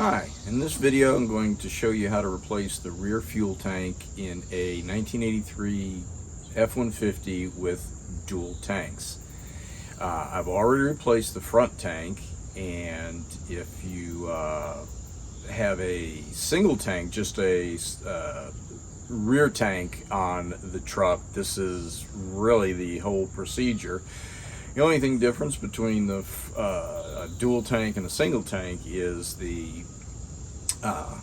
Hi, in this video I'm going to show you how to replace the rear fuel tank in a 1983 F-150 with dual tanks. I've already replaced the front tank, and if you have a single tank, just a rear tank on the truck, this is really the whole procedure. The only thing difference between the dual tank and a single tank is the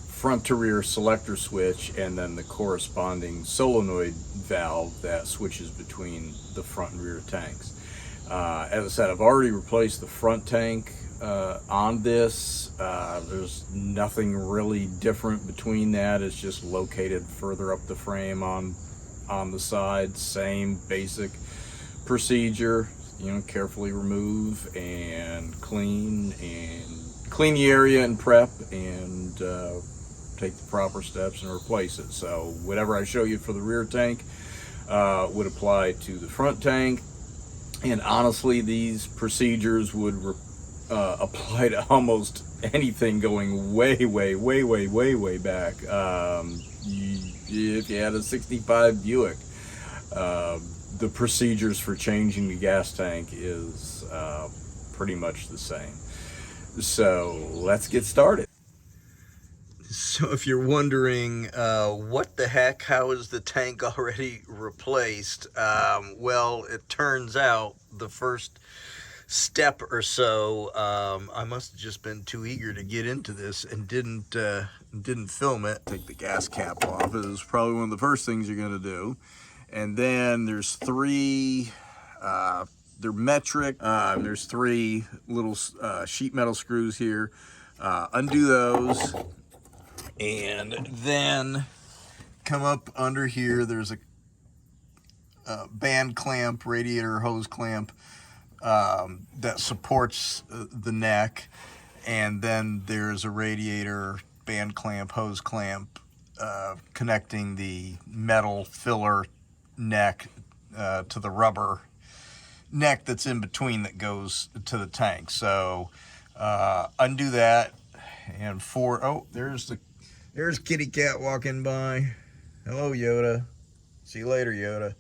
front to rear selector switch, and then the corresponding solenoid valve that switches between the front and rear tanks. As I said, I've already replaced the front tank on this. There's nothing really different between that. It's just located further up the frame on the side. Same basic procedure. You know, carefully remove and clean the area and prep, and take the proper steps and replace it. So whatever I show you for the rear tank would apply to the front tank, and honestly these procedures would apply to almost anything going way back. If you had a 65 Buick, the procedures for changing the gas tank is pretty much the same. So let's get started. So if you're wondering what the heck, how is the tank already replaced? Well, it turns out the first step or so, I must have just been too eager to get into this and didn't film it. Take the gas cap off. It was probably one of the first things you're going to do. And then there's three, they're metric. There's three little sheet metal screws here. Undo those, and then come up under here. There's a band clamp, radiator hose clamp that supports the neck, and then there's a radiator band clamp, hose clamp connecting the metal filler neck to the rubber neck that's in between that goes to the tank. So undo that, and there's kitty cat walking by. Hello, Yoda. See you later, Yoda.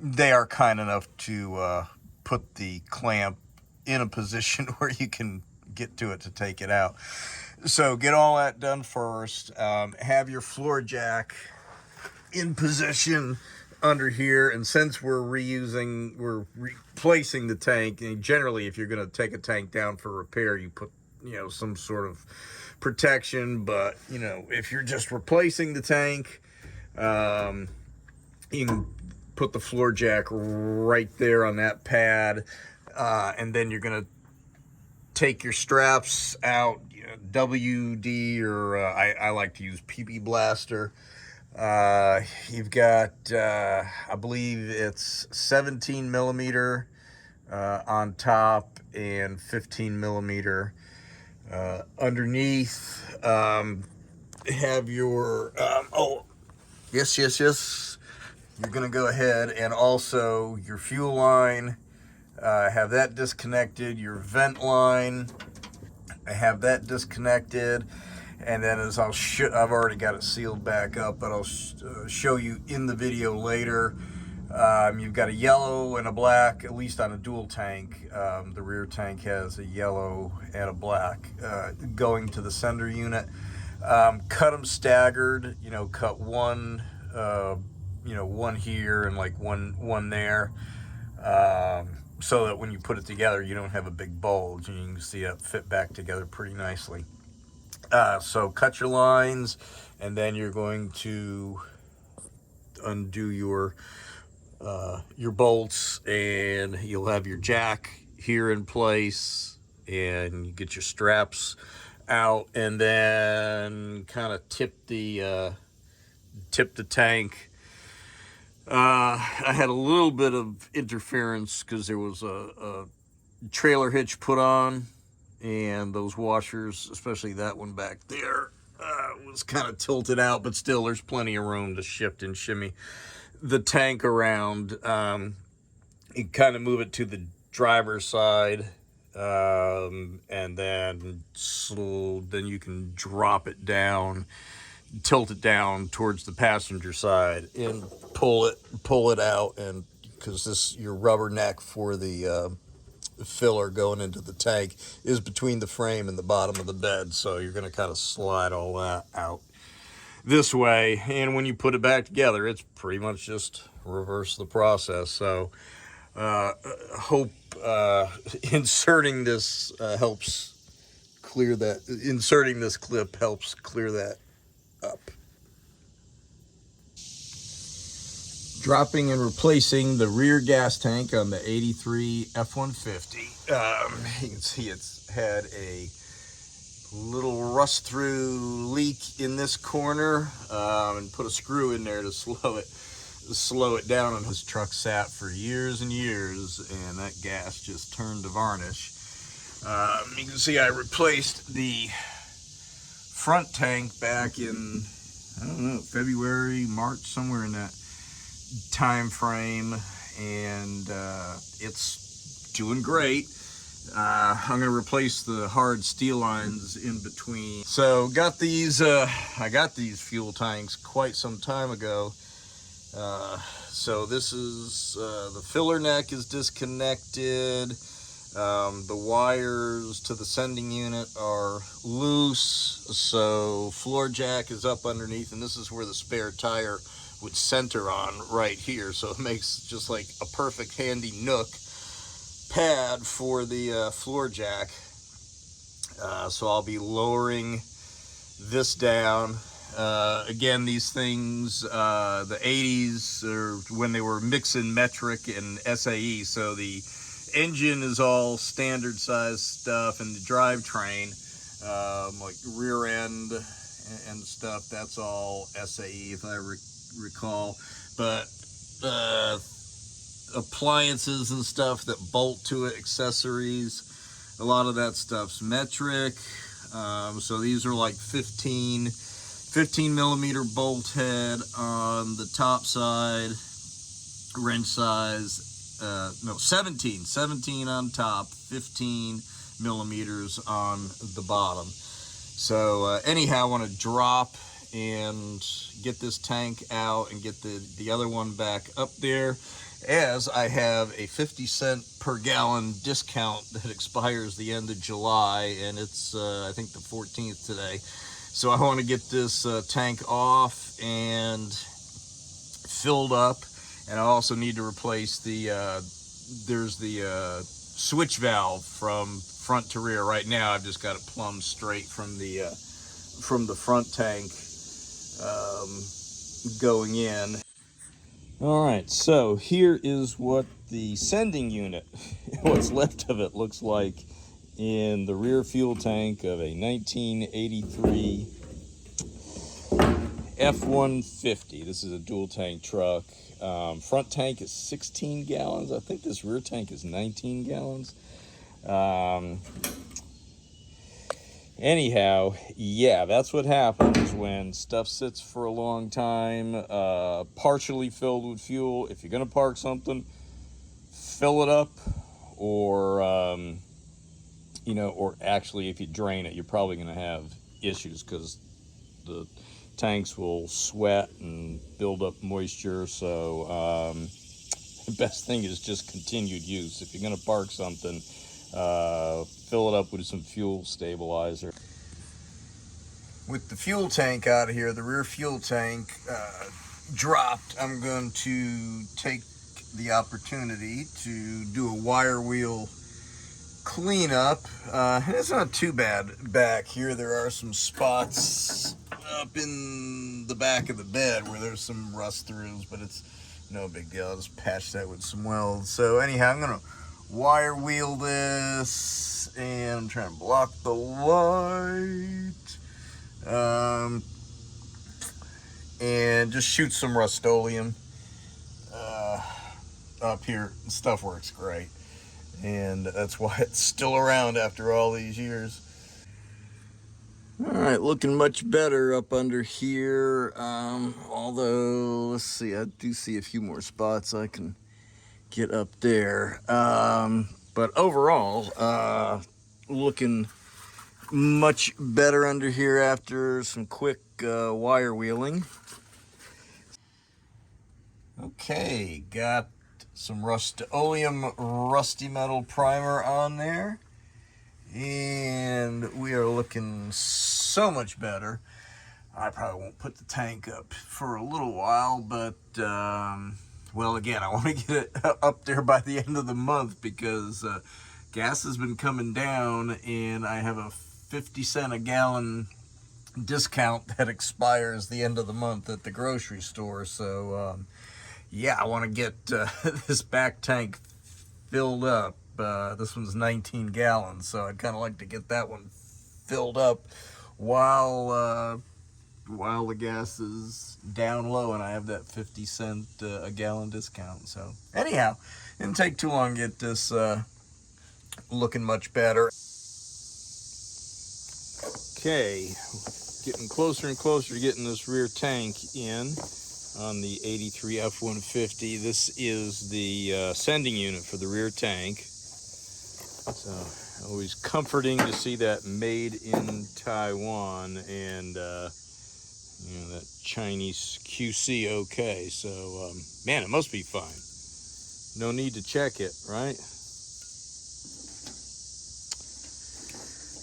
They are kind enough to put the clamp in a position where you can get to it to take it out. So get all that done first. Have your floor jack in position under here, and since we're replacing the tank, and generally if you're going to take a tank down for repair, you put, you know, some sort of protection. But you know, if you're just replacing the tank, you can put the floor jack right there on that pad, and then you're going to take your straps out, you know, WD, or I like to use PP Blaster. You've got, I believe it's 17 millimeter on top and 15 millimeter underneath. Have your, yes, you're gonna go ahead and also your fuel line, have that disconnected. Your vent line, I have that disconnected. And then as I've already got it sealed back up, but I'll show you in the video later. You've got a yellow and a black, at least on a dual tank. The rear tank has a yellow and a black going to the sender unit. Cut them staggered, you know, cut one, one here and like one there. So that when you put it together, you don't have a big bulge, and you can see it fit back together pretty nicely. So cut your lines, and then you're going to undo your bolts, and you'll have your jack here in place, and you get your straps out, and then kind of tip the tank. I had a little bit of interference because there was a trailer hitch put on, and those washers, especially that one back there, was kind of tilted out, but still there's plenty of room to shift and shimmy the tank around. You kind of move it to the driver's side, and then then you can drop it down, tilt it down towards the passenger side, and pull it out, and because this your rubber neck for the filler going into the tank is between the frame and the bottom of the bed, so you're going to kind of slide all that out this way, and when you put it back together, it's pretty much just reverse the process. So hope inserting this helps clear that. Inserting this clip helps clear that up. Dropping and replacing the rear gas tank on the 83 F-150. You can see it's had a little rust through leak in this corner, and put a screw in there to slow it down. And this truck sat for years and years, and that gas just turned to varnish. You can see I replaced the front tank back in, I don't know, February, March, somewhere in that time frame, and it's doing great. I'm gonna replace the hard steel lines in between. So got these I got these fuel tanks quite some time ago. So this is the filler neck is disconnected. The wires to the sending unit are loose, so floor jack is up underneath, and this is where the spare tire would center on, right here. So it makes just like a perfect handy nook pad for the floor jack. So I'll be lowering this down. Again, these things, the 80s, or when they were mixing metric and SAE, so the engine is all standard size stuff, and the drivetrain, like rear end and stuff, that's all SAE, if I recall. But appliances and stuff that bolt to it, accessories, a lot of that stuff's metric. So these are like 15 millimeter bolt head on the top side, wrench size, no, 17 on top, 15 millimeters on the bottom. So anyhow, I want to drop and get this tank out and get the other one back up there, as I have a 50-cent per gallon discount that expires the end of July, and it's I think the 14th today. So I want to get this tank off and filled up, and I also need to replace there's the switch valve from front to rear. Right now I've just got it plumb straight from the front tank going in. All right, so here is what the sending unit, what's left of it, looks like in the rear fuel tank of a 1983 F-150. This is a dual tank truck. Front tank is 16 gallons. I think this rear tank is 19 gallons. Anyhow, yeah, that's what happens when stuff sits for a long time, partially filled with fuel. If you're going to park something, fill it up, or, or actually if you drain it, you're probably going to have issues, because the tanks will sweat and build up moisture. So the best thing is just continued use. If you're going to park something, fill it up with some fuel stabilizer. With the fuel tank out of here, the rear fuel tank dropped, I'm going to take the opportunity to do a wire wheel cleanup. It's not too bad back here. There are some spots up in the back of the bed where there's some rust throughs, but it's no big deal. I'll just patch that with some welds. So anyhow, I'm gonna wire wheel this, and I'm trying to block the light, and just shoot some Rust-Oleum up here. The stuff works great, and that's why it's still around after all these years. All right, looking much better up under here, although, let's see, I do see a few more spots I can get up there, but But overall, looking much better under here after some quick wire wheeling. Okay, got some Rust-Oleum Rusty Metal Primer on there, and we are looking so much better. I probably won't put the tank up for a little while, but well, again, I want to get it up there by the end of the month because gas has been coming down, and I have a 50-cent a gallon discount that expires the end of the month at the grocery store. So yeah, I want to get this back tank filled up. This one's 19 gallons, so I'd kind of like to get that one filled up while the gas is down low and I have that 50-cent a gallon discount. So anyhow, didn't take too long to get this looking much better. Okay, getting closer and closer to getting this rear tank in on the 83 F-150. This is the sending unit for the rear tank. So always comforting to see that made in Taiwan, and you know, that Chinese QC okay. So man, it must be fine. No need to check it, right?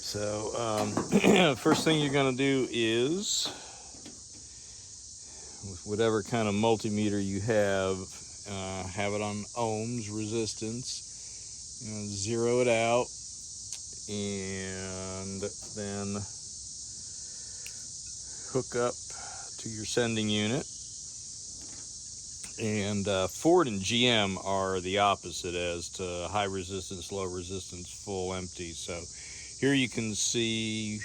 So first thing you're going to do is, with whatever kind of multimeter you have it on ohms resistance. You know, zero it out, and then hook up to your sending unit. And Ford and GM are the opposite as to high resistance, low resistance, full empty. So here you can see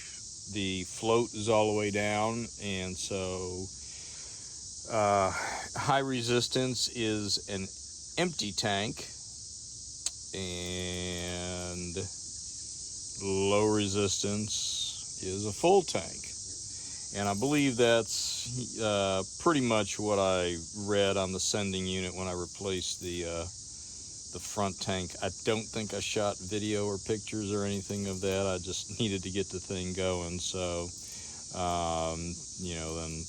the float is all the way down, and so high resistance is an empty tank, and low resistance is a full tank. And I believe that's pretty much what I read on the sending unit when I replaced the front tank. I don't think I shot video or pictures or anything of that. I just needed to get the thing going. So, you know, then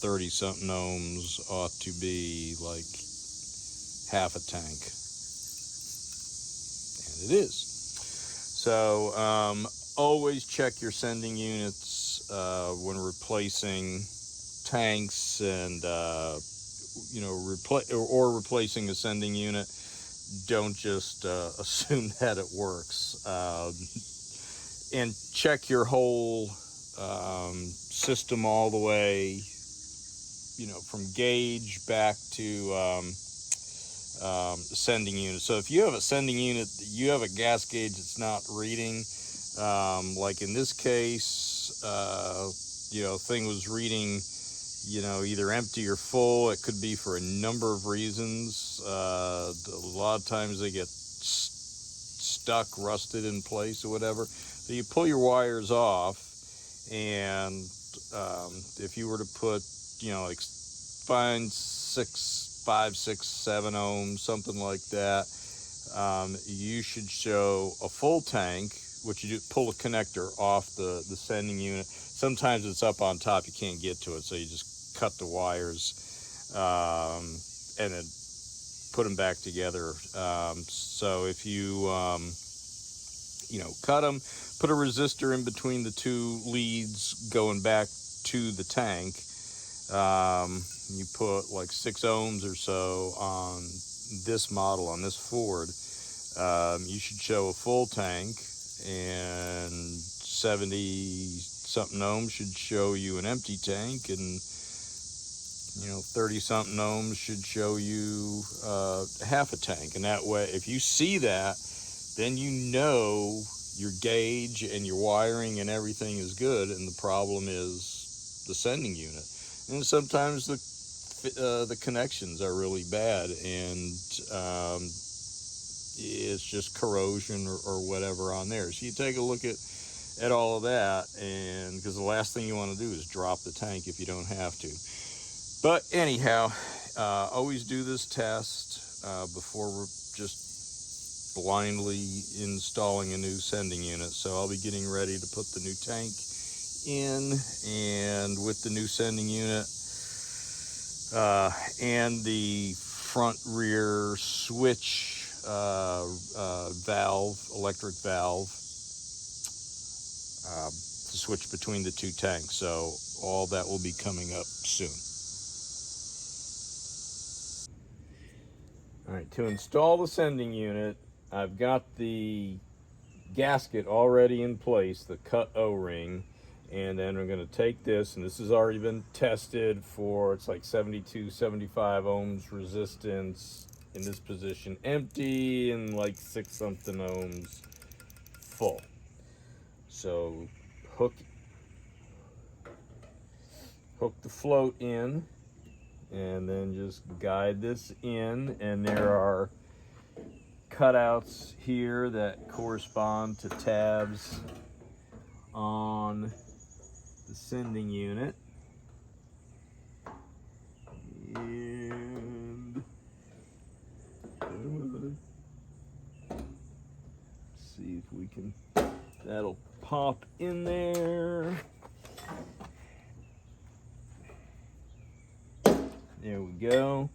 30-something ohms ought to be like half a tank. And it is. So, always check your sending units when replacing tanks, and you know, replacing a sending unit. Don't just assume that it works, and check your whole system all the way, you know, from gauge back to sending unit. So if you have a sending unit, you have a gas gauge that's not reading, like in this case, you know, thing was reading, you know, either empty or full. It could be for a number of reasons. A lot of times they get stuck, rusted in place or whatever. So you pull your wires off, and if you were to put, you know, like find 5, 6, 7 ohms, something like that, you should show a full tank, which you do pull a connector off the sending unit. Sometimes it's up on top, you can't get to it, so you just cut the wires and then put them back together. So if you you know, cut them, put a resistor in between the two leads going back to the tank. You put like 6 ohms or so on this model, on this Ford. You should show a full tank, and 70-something ohms should show you an empty tank, and you know, 30-something ohms should show you half a tank. And that way, if you see that, then you know your gauge and your wiring and everything is good, and the problem is the sending unit. And sometimes the connections are really bad, and it's just corrosion or whatever on there. So you take a look at all of that, and because the last thing you want to do is drop the tank if you don't have to. But anyhow, always do this test before just blindly installing a new sending unit. So I'll be getting ready to put the new tank in, and with the new sending unit and the front rear switch valve, electric valve, to switch between the two tanks. So all that will be coming up soon. All right, to install the sending unit, I've got the gasket already in place, the cut O-ring, and then we're going to take this, and this has already been tested for, it's like 72, 75 ohms resistance in this position empty, and like 6 something ohms full. So hook the float in, and then just guide this in, and there are cutouts here that correspond to tabs on the sending unit. And see if we can, that'll pop in there. There we go.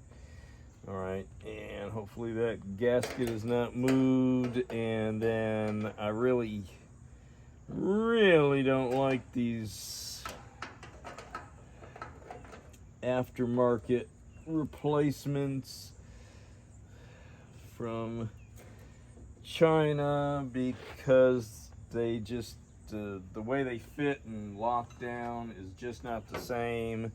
All right, and hopefully that gasket is not moved. And then I really don't like these aftermarket replacements from China, because they just the way they fit and lock down is just not the same.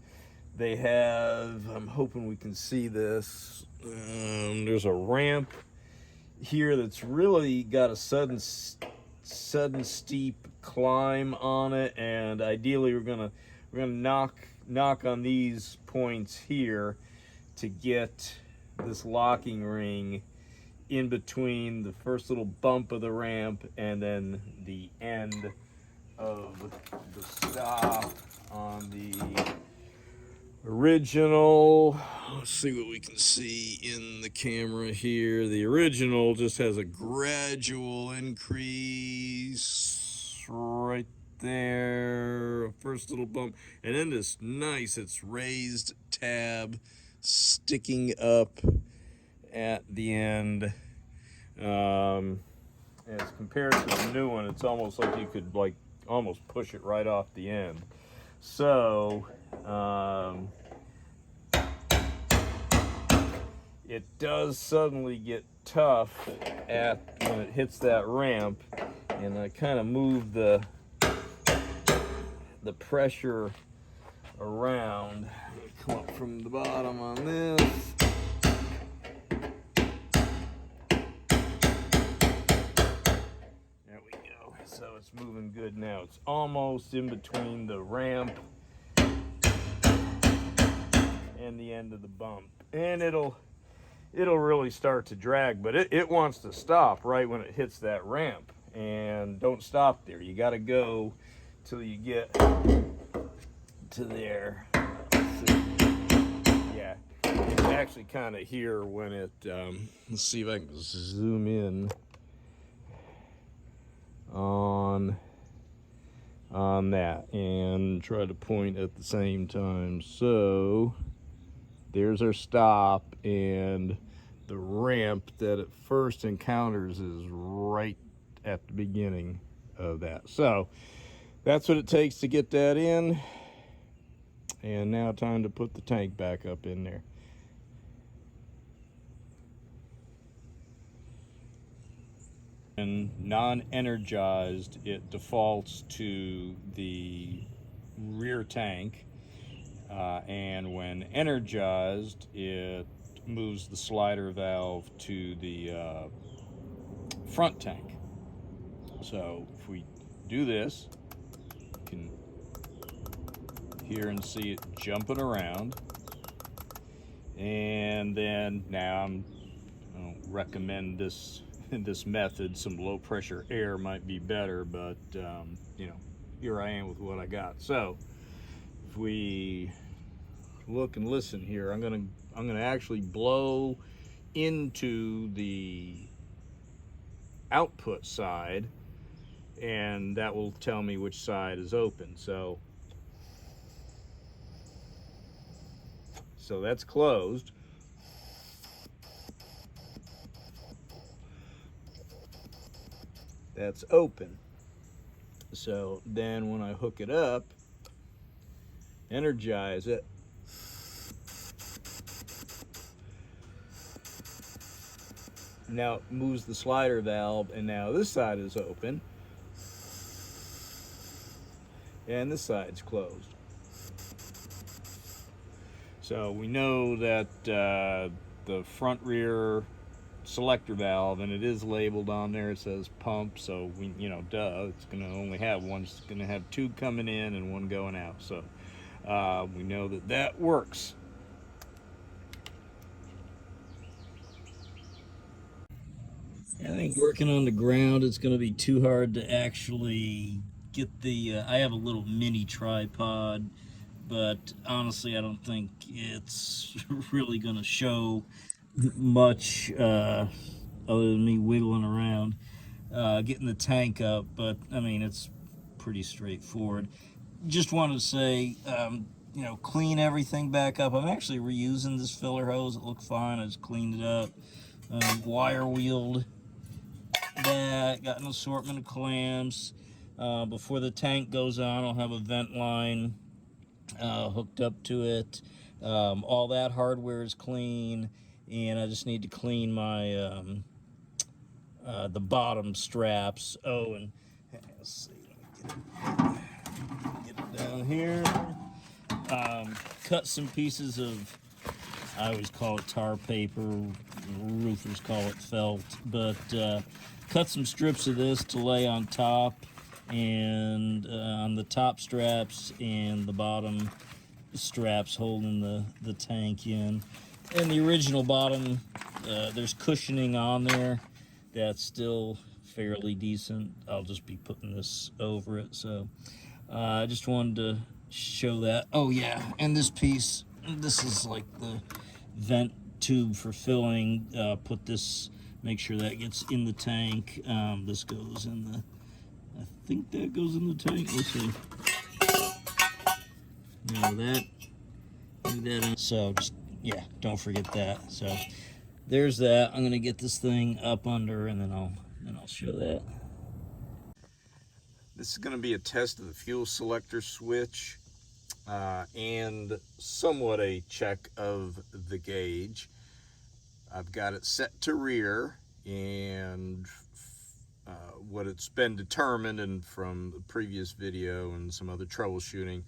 They have, I'm hoping we can see this, there's a ramp here that's really got a sudden steep climb on it, and ideally we're gonna knock on these points here to get this locking ring in between the first little bump of the ramp and then the end of the stop on the original. Let's see what we can see in the camera here. The original just has a gradual increase right there, first little bump, and then this nice, it's raised tab sticking up at the end. As compared to the new one, it's almost like you could like almost push it right off the end. So it does suddenly get tough when it hits that ramp, and I kind of move the pressure around. Come up from the bottom on this. There we go. So it's moving good now. It's almost in between the ramp and the end of the bump, and it'll really start to drag, but it wants to stop right when it hits that ramp. And don't stop there. You got to go till you get to there. Yeah, you can actually kind of hear when it, let's see if I can zoom in on that and try to point at the same time. So there's our stop, and the ramp that it first encounters is right at the beginning of that. So that's what it takes to get that in. And now time to put the tank back up in there. And non-energized, it defaults to the rear tank. And when energized, it moves the slider valve to the front tank. So if we do this, you can hear and see it jumping around. And then now I don't recommend this method. Some low pressure air might be better, but here I am with what I got. So if we look and listen here, I'm gonna actually blow into the output side, and that will tell me which side is open. So that's closed. That's open. So then when I hook it up, energize it, now it moves the slider valve, and now this side is open and this side's closed. So we know that the front rear selector valve, and it is labeled on there, it says pump, so we, duh, it's going to only have one. It's going to have two coming in and one going out, so we know that that works. I think working on the ground, it's going to be too hard to actually get the I have a little mini tripod, but honestly I don't think it's really going to show much other than me wiggling around getting the tank up. But I mean, it's pretty straightforward. Just wanted to say, clean everything back up. I'm actually reusing this filler hose. It looked fine. I just cleaned it up, wire wheeled that, got an assortment of clamps. Before the tank goes on, I'll have a vent line hooked up to it. All that hardware is clean, and I just need to clean my the bottom straps. Oh, and let's see, get it down here. Cut some pieces of, I always call it tar paper, roofers call it felt, but cut some strips of this to lay on top, and on the top straps and the bottom straps holding the tank in. And the original bottom, there's cushioning on there that's still fairly decent. I'll just be putting this over it. So I just wanted to show that. Oh yeah, and this piece, this is like the vent tube for filling. Put this, make sure that gets in the tank. This goes in the, I think that goes in the tank. Let's see. Now that, do that. So just, yeah, don't forget that. So there's that. I'm gonna get this thing up under, and then I'll show that. This is gonna be a test of the fuel selector switch, and somewhat a check of the gauge. I've got it set to rear, and what it's been determined, and from the previous video and some other troubleshooting,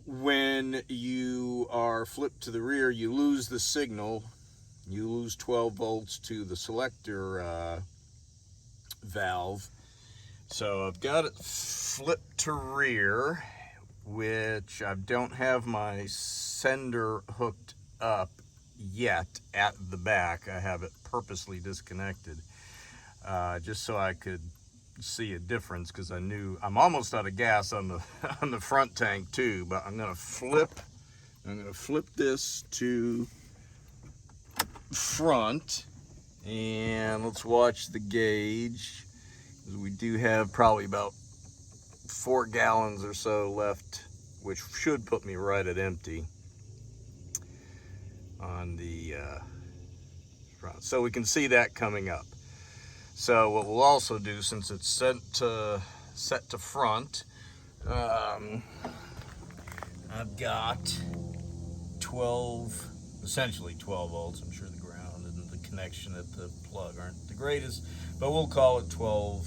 when you are flipped to the rear, you lose the signal. You lose 12 volts to the selector valve. So I've got it flipped to rear, which I don't have my sender hooked up yet at the back. I have it purposely disconnected, just so I could see a difference, because I knew I'm almost out of gas on the on the front tank too. But I'm gonna flip this to front, and let's watch the gauge, because we do have probably about 4 gallons or so left, which should put me right at empty on the front. So we can see that coming up. So what we'll also do, since it's set to front, I've got essentially 12 volts. I'm sure the ground and the connection at the plug aren't the greatest, but we'll call it 12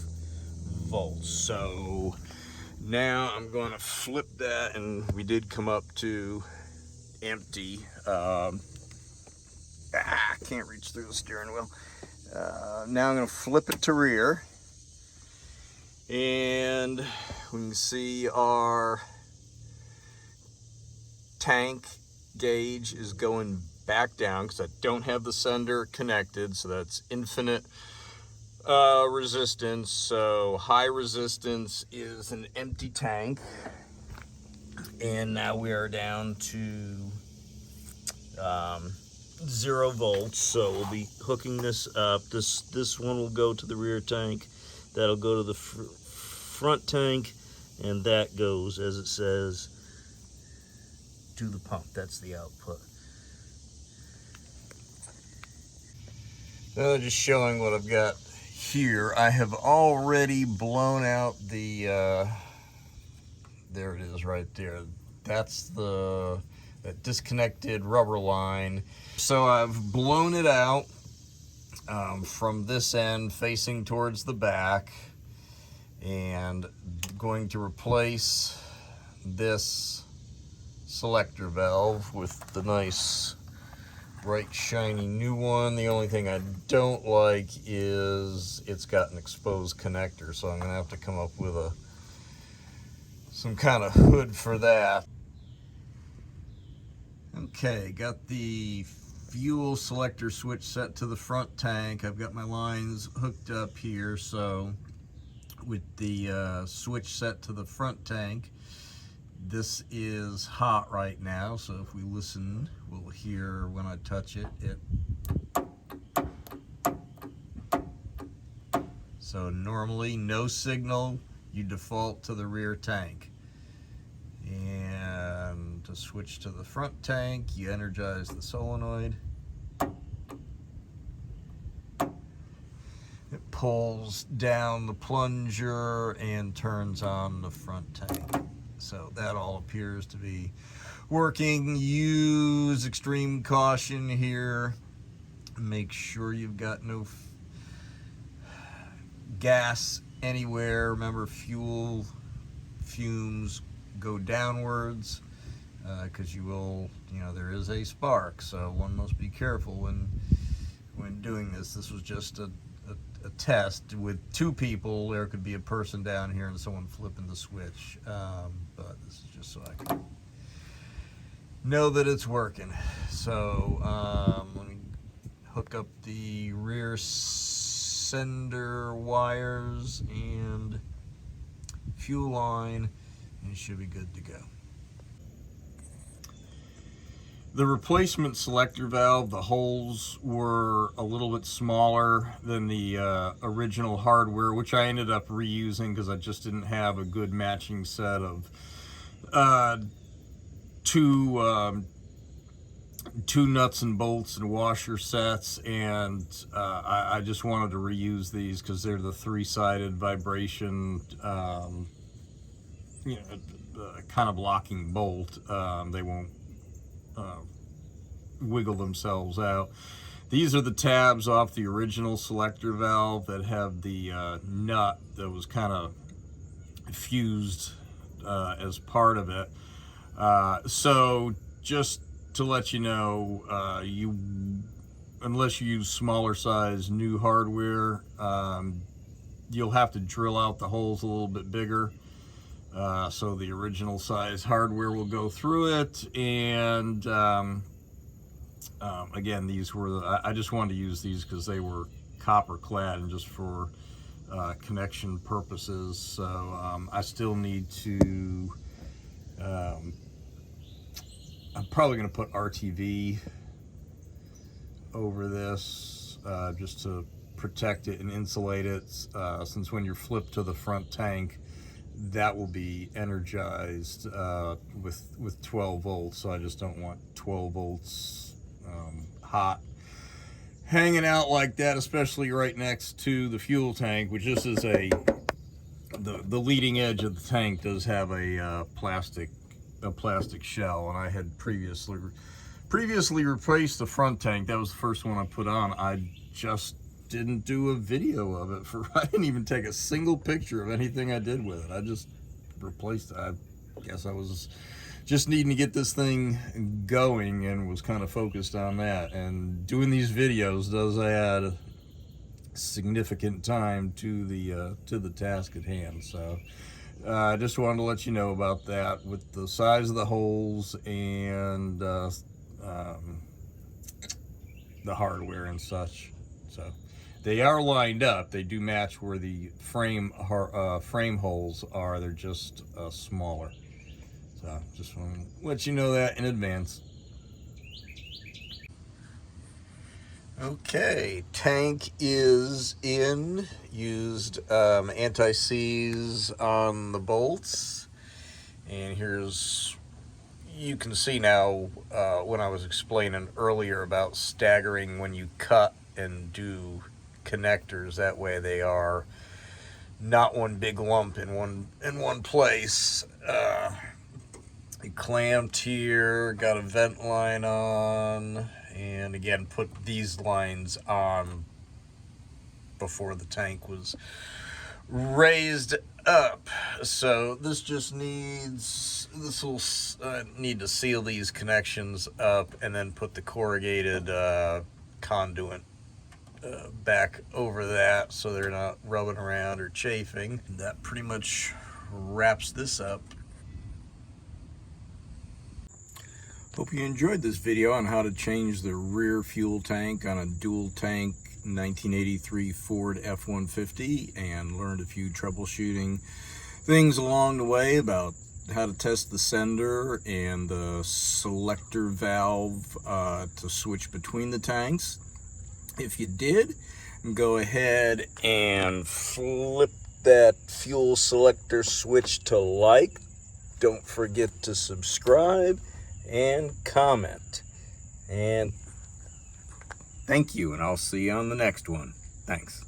volts. So now I'm going to flip that, and we did come up to empty. I can't reach through the steering wheel. Now I'm going to flip it to rear, and we can see our tank gauge is going back down, because I don't have the sender connected. So that's infinite resistance. So high resistance is an empty tank, and now we are down to 0 volts, so we'll be hooking this up. This one will go to the rear tank, that'll go to the front tank, and that goes, as it says, to the pump. That's the output. Just showing what I've got here. I have already blown out the there it is right there. That's that disconnected rubber line. So I've blown it out from this end facing towards the back, and going to replace this selector valve with the nice bright shiny new one. The only thing I don't like is it's got an exposed connector, so I'm gonna have to come up with some kind of hood for that. Okay, got the fuel selector switch set to the front tank. I've got my lines hooked up here, so with the switch set to the front tank, this is hot right now, so if we listen, we'll hear when I touch it. So normally no signal, you default to the rear tank. And to switch to the front tank, you energize the solenoid. It pulls down the plunger and turns on the front tank. So that all appears to be working. Use extreme caution here. Make sure you've got no gas anywhere. Remember, fuel fumes go downwards because there is a spark. So one must be careful when doing this. This was just a test with 2 people. There could be a person down here and someone flipping the switch, but this is just so I can know that it's working. So let me hook up the rear sender wires and fuel line, and it should be good to go. The replacement selector valve, the holes were a little bit smaller than the original hardware, which I ended up reusing because I just didn't have a good matching set of two nuts and bolts and washer sets, and I just wanted to reuse these because they're the 3-sided vibration kind of locking bolt. They won't wiggle themselves out. These are the tabs off the original selector valve that have the nut that was kind of fused as part of it. So just to let you know, unless you use smaller size new hardware, you'll have to drill out the holes a little bit bigger. So the original size hardware will go through it, and again, these were I just wanted to use these because they were copper clad and just for connection purposes. So I still need to I'm probably going to put RTV over this just to protect it and insulate it, since when you're flipped to the front tank, that will be energized with 12 volts. So I just don't want 12 volts hot hanging out like that, especially right next to the fuel tank, which this is the leading edge of the tank does have a plastic shell, and I had previously replaced the front tank. That was the first one I put on. I just didn't do a video of it. I didn't even take a single picture of anything I did with it. I just replaced it. I guess I was just needing to get this thing going and was kind of focused on that. And doing these videos does add significant time to the task at hand. So I just wanted to let you know about that with the size of the holes and the hardware and such. So they are lined up. They do match where the frame holes are. They're just smaller. So just want to let you know that in advance. Okay, tank is in. Used anti-seize on the bolts, and here's, you can see now when I was explaining earlier about staggering when you cut and do connectors, that way they are not one big lump in one place. Clamped here, got a vent line on, and again put these lines on before the tank was raised up. So this just needs, this will need to seal these connections up and then put the corrugated conduit back over that so they're not rubbing around or chafing. That pretty much wraps this up. Hope you enjoyed this video on how to change the rear fuel tank on a dual tank 1983 Ford F-150, and learned a few troubleshooting things along the way about how to test the sender and the selector valve to switch between the tanks. If you did, go ahead and flip that fuel selector switch to like. Don't forget to subscribe and comment. And thank you, and I'll see you on the next one. Thanks.